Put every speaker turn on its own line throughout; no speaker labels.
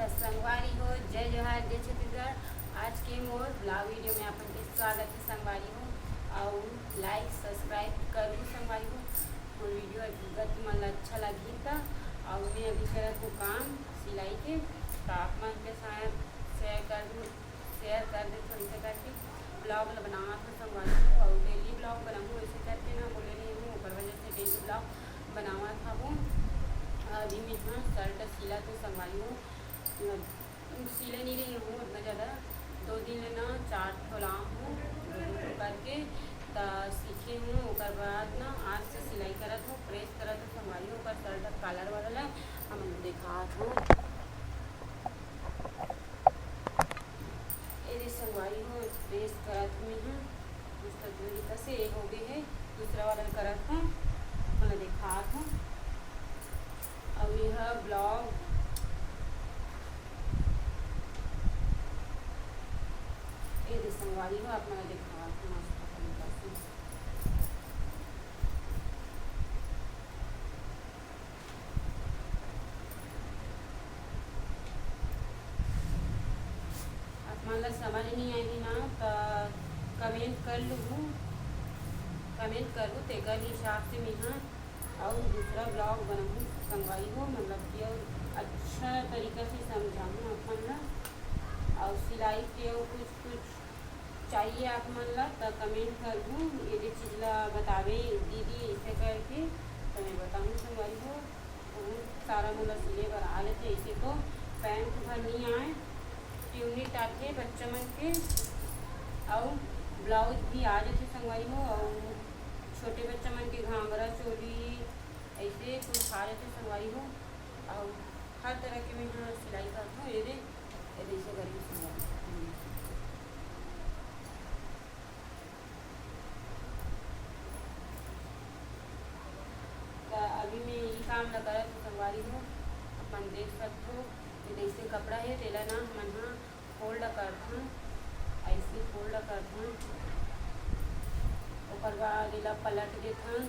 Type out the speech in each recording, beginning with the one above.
संगवारी हो जय जोहार जय छत्तीसगढ़। आज के मोर ब्लॉग वीडियो में अपन के स्वागत है संगवारी हो और लाइक सब्सक्राइब करूँ संगवारी हो। मोर वीडियो अगर तुमन अच्छा लगी तो और मैं अभी करत हूँ काम सिलाई के, तो आप मन के साथ शेयर कर दे थोड़ी सा करके ब्लॉग बनावा तो संगवारी हो और डेली ब्लॉग बनाऊँ ऐसे करके ना बोले नहीं हूँ ओकर वजह से डेली ब्लॉग बनावा था वो। अभी मैं हाँ शर्ट सिला तो संगवारी हूँ, सिले नहीं रही हूँ उतना ज़्यादा, 2 दिन ना 4 ठोलाम हूँ करके तो सीखे हूँ। ओकर बाद ना आज से सिलाई करत हूँ, प्रेस करत हूँ संगवारी हूँ। ओकर शर्ट कलर वाला हम दिखात हूँ ये संगवारी हूँ, प्रेस करत हूँ मैं इस तरीके से एक हो गई है, दूसरा वाला करत हूँ मैं दिखात हूँ। अब यह ब्लॉग ये संगवारी हो अपना दिखा मस्त तरीका से। मतलब समझ नहीं आएगी ना तो कमेंट कर लूँ, कमेंट करूँ तेकर हिसाब से मैं हाँ और दूसरा ब्लॉग बनाऊँ संगवारी हो, मतलब कि और अच्छा तरीका से समझाऊँ अपन ला। और सिलाई के कुछ चाहिए आप मन ला तो कमेंट करूँ, ये चीज़ ला बतावे दीदी ऐसे करके तो मैं बताऊँ संगवारी हो। सारा मतलब सिले बर आ लेते, ऐसे तो पैंट भर नहीं आए, यूनिट आते बच्चा मन के और ब्लाउज भी आ जाते संगवारी हो। और छोटे बच्चा मन के घाघरा चोली ऐसे कुछ आ जाते संगवारी हो। और हर तरह के मैं हाँ सिलाई करता हूँ, ये ऐसे करके संगवारी। अभी मैं यही काम लगा रहा तो संगवारी हो अपन देख सकते हो। ये जैसे कपड़ा है तेला ना मन हाँ फोल्ड करता हूँ, ऐसे फोल्ड करता हूँ। ओकर बाद इला पलट देता हूँ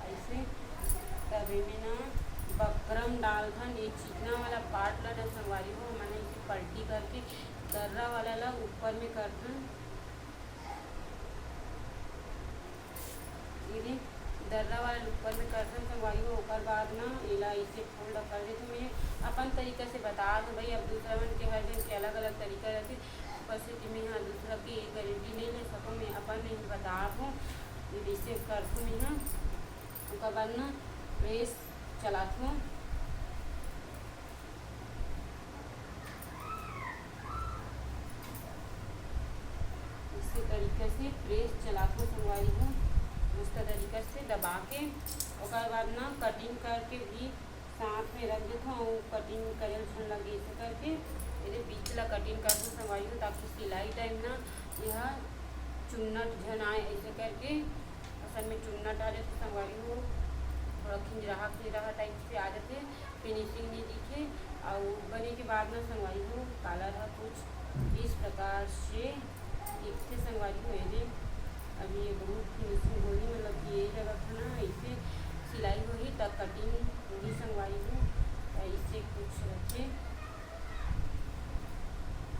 ऐसे, तभी में ना बकरम डालता हूँ। ये चिकना वाला पार्ट ला ना संगवारी हो मैंने इसे पलटी करके दर्रा वाला ला ऊपर में करता हूँ। ये दर्रा वाला ऊपर में करता हूँ संगवारी हो। ओकर बाद ना इला इसे फोल्ड कर देती हूँ। मैं अपन तरीका से बता दूँ भाई, अब दूसरा मन के हर जन के अलग अलग तरीका रहती, ऊपर से कि मैं हाँ दूसरा की गारंटी नहीं ले सकूँ, मैं अपन नहीं बता दूँ ये वैसे करती हूँ मैं हाँ। ओकर बाद ना प्रेस चलाती हूँ, इसी तरीके से प्रेस चलाती हूँ संगवारी हूँ उसका तरीका से दबा के। ओकर बाद ना कटिंग करके भी साथ में रख देता हूँ, कटिंग करे छन लगे ऐसे करके ये बीच ला कटिंग करती हूँ संगवारी हूँ, ताकि सिलाई टाइम ना यह चुन्नट झन आए ऐसे करके। असल में चुन्नट आ जाते संगवारी हो, थोड़ा खिंजराहा टाइप से आ जाते, फिनिशिंग नहीं दिखे। और बने के बाद ना संगवारी हो कलर है कुछ इस प्रकार से दिखते संगवारी हो। ये अभी ये बहुत फिनिशिंग होगी, मतलब कि यही जगह था ना ऐसे सिलाई होगी तब कटिंग होगी संगवारी हो। ऐसे कुछ रखे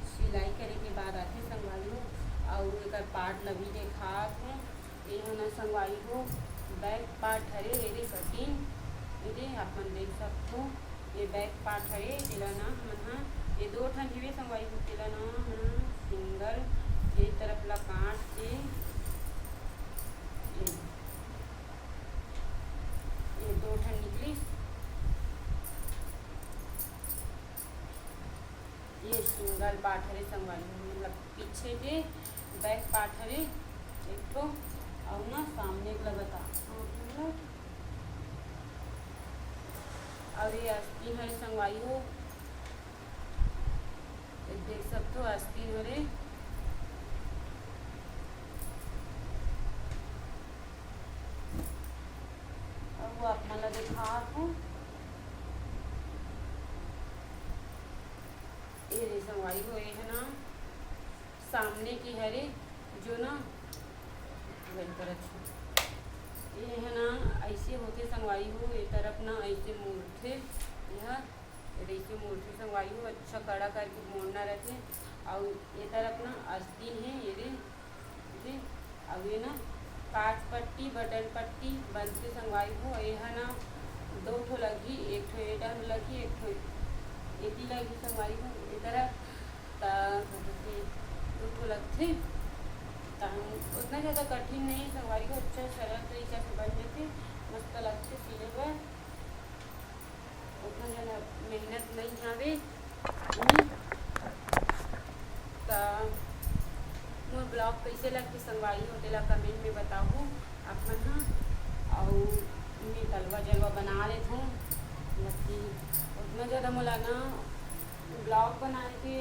सिलाई करे के बाद आते संगवारी हो। और एक पार्ट लभी देखा हूँ ये ना संगवारी हो बैक पार्ट हरे ये कटिंग ये अपन देख सकते हो। ये बैक पार्ट हरे तेला ना हाँ ये 2 ठन हिवे संगवारी हो, तेला ना हाँ सिंगल ये तरफ ला काट के ये 2 ठन निकली, ये सिंगल पार्ट हरे संगवारी हो, मतलब पीछे के बैक पार्ट हरे एक तो और ना सामने का बता और ये आस्तीन हरे संगवारी हो, देख सकते हो आस्तीन हरे। वो अपना दिखा हूँ ये संगवारी हो, ये है ना सामने की हरे जो ना ये है ना ऐसे होते संगवारी हो, ये तरफ ना ऐसे मुड़ते यह ऐसे मोड़ती संगवाई हो, अच्छा कड़ा करके मोड़ना रहते। और ये तरफ ना आस्तीन है, ये अब ये ना काट पट्टी बटन पट्टी बनते संगवाई हो। यह ना 2 ठो लगी, एक ठो ये डर लगी, एक ठो एक ही लगी संगवाई हो। ये तरफ 2 ठो लगते, उतना ज़्यादा कठिन नहीं संगवारी को, अच्छा सरल तरीका से बन जाते, मस्त लगते सीने पर, उतना ज़्यादा मेहनत नहीं आवे। मोर ब्लॉग कैसे लगते संगवारी हो तेला कमेंट में बताओ आप मन हाँ। और मैं तलवा जलवा बना लेता हूँ, बाकी उतना ज़्यादा मोला ना ब्लॉग बनाने के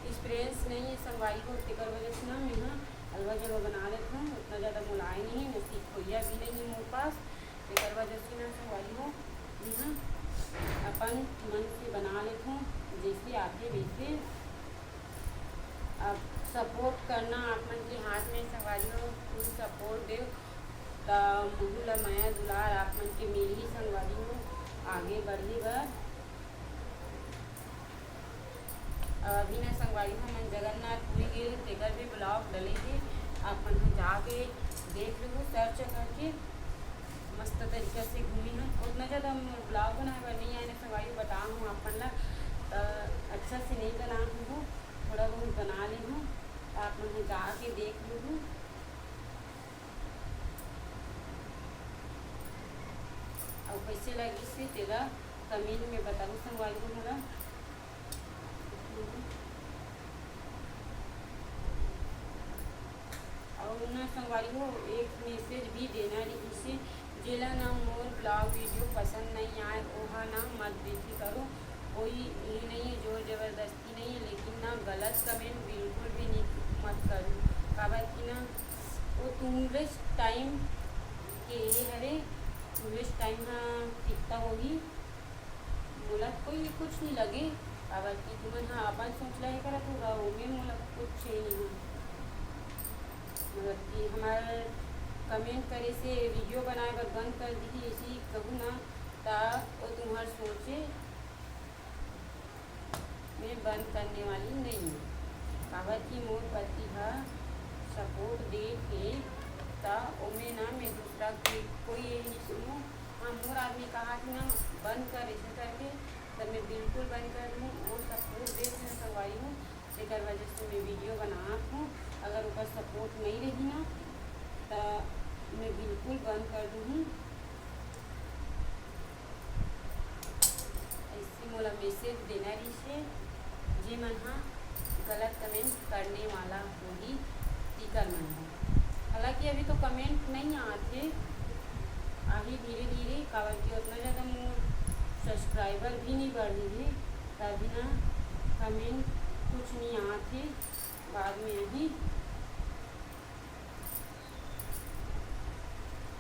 एक्सपीरियंस नहीं है संगवारी को, तेकर वजह से ना मैं हाँ हलवा जलवा बना लेता हूँ। उतना ज़्यादा मुलाय नहीं है, नसीब खोइया भी नहीं है मेरे पास, तेकर वजह से ना संगवारी हो मैं हाँ अपन मन से बना लेता हूँ, जैसे आते वैसे। अब सपोर्ट करना आप मन के हाथ में संगवारी हो, पूरी सपोर्ट दे तो मुझे ला माया दुलार आप मन के मिली संगवारी हो आगे बढ़ी बर। अभी ना संगवारी हो मन जगन्नाथपुरी गए, तेकर भी ब्लॉग डले थे, आप मन जाके देख लो सर्च करके, मस्त तरीका से घूमी हैं। उतना ज़्यादा ब्लॉग बनाए बर नहीं आए संगवारी बता हूँ अपन ला, अच्छा से नहीं बना हूँ, थोड़ा बहुत बना ली हूँ, आप मन जाके देख लो। और कैसे लगी से तेरा कमेंट में बताओ संगवारी को मोला। और ना संगवारी हो एक मैसेज भी देना रही से, जेला ना मोर ब्लॉग वीडियो पसंद नहीं आए वहाँ ना मत देखी करो, कोई ये नहीं है जोर ज़बरदस्ती नहीं है, लेकिन ना गलत कमेंट बिल्कुल भी नहीं मत करो, काबर कि ना वो इंग्लिश टाइम के ये हरे इंग्लिश टाइम हाँ टिकता होगी, मोला कोई कुछ नहीं लगे, काबर कि तुमन हाँ अपन सोच रहे करा तो ओमे मोला कुछ नहीं है, मतलब कि हमारे कमेंट करे से वीडियो बनाए बर बंद कर दी ऐसी कहूँ ना ता वो तुम्हार सोचे मैं बंद करने वाली नहीं हूँ, काबर कि मोर पति है सपोर्ट दे के ता ओमे ना मैं दूसरा कोई ये नहीं सुनूँ। हाँ मोर आदमी कहा कि ना बंद कर ऐसे करके, तब मैं बिल्कुल बंद कर दूँ, वो सपोर्ट दे मैं संगवारी हूँ, तेकर वजह से मैं वीडियो बना हूँ। अगर ऊपर सपोर्ट नहीं रही ना तो मैं बिल्कुल बंद कर दूँगी। ऐसे मोला मैसेज देना रही से जे मन हाँ गलत कमेंट करने वाला होगी टीकर मन हो, हालांकि अभी तो कमेंट नहीं आते, आगे धीरे धीरे, काबर कि उतना ज़्यादा मोर सब्सक्राइबर भी नहीं बढ़ रही है, तभी ना कमेंट कुछ नहीं आते, बाद में यही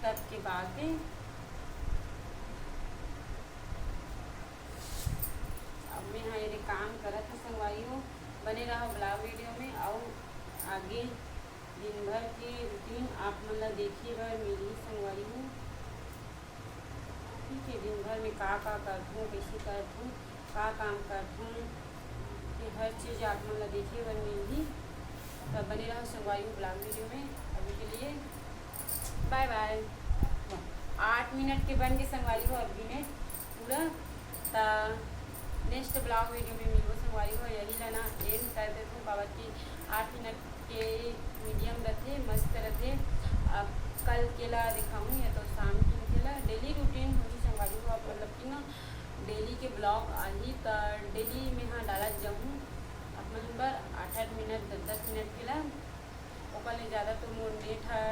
तब के बातें। अब मैं हाँ ये काम करत है संगवारी हो, बने रहा ब्लॉग वीडियो में, और आगे दिन भर की रूटीन आप मतलब देखिए बर मिली संगवारी हूँ, ठीक है। दिन भर में का करती हूँ, कैसे करती हूँ, का काम करती हूँ, ये हर चीज़ आप मतलब देखिए बर मिली, तब बने रहो संगवारी हूँ ब्लॉग वीडियो में। अभी के लिए बाय बाय। 8 मिनट के बन के संगवारी हो अभी ने पूरा, ता नेक्स्ट ब्लॉग वीडियो में मिलो संगवारी हो, यही लाना एंड कर देती हूँ, बाबा की 8 मिनट के मीडियम रहते मस्त रहते। अब कल केला दिखाऊँ या तो शाम की केला, डेली रूटीन होगी संगवारी हो, आप मतलब कि ना डेली के ब्लॉग आही तो डेली में हाँ डाला जाऊँ अपन पर 8-8 मिनट 10-10 मिनट के ला, ओकर ले ज़्यादा तो मोर नेट है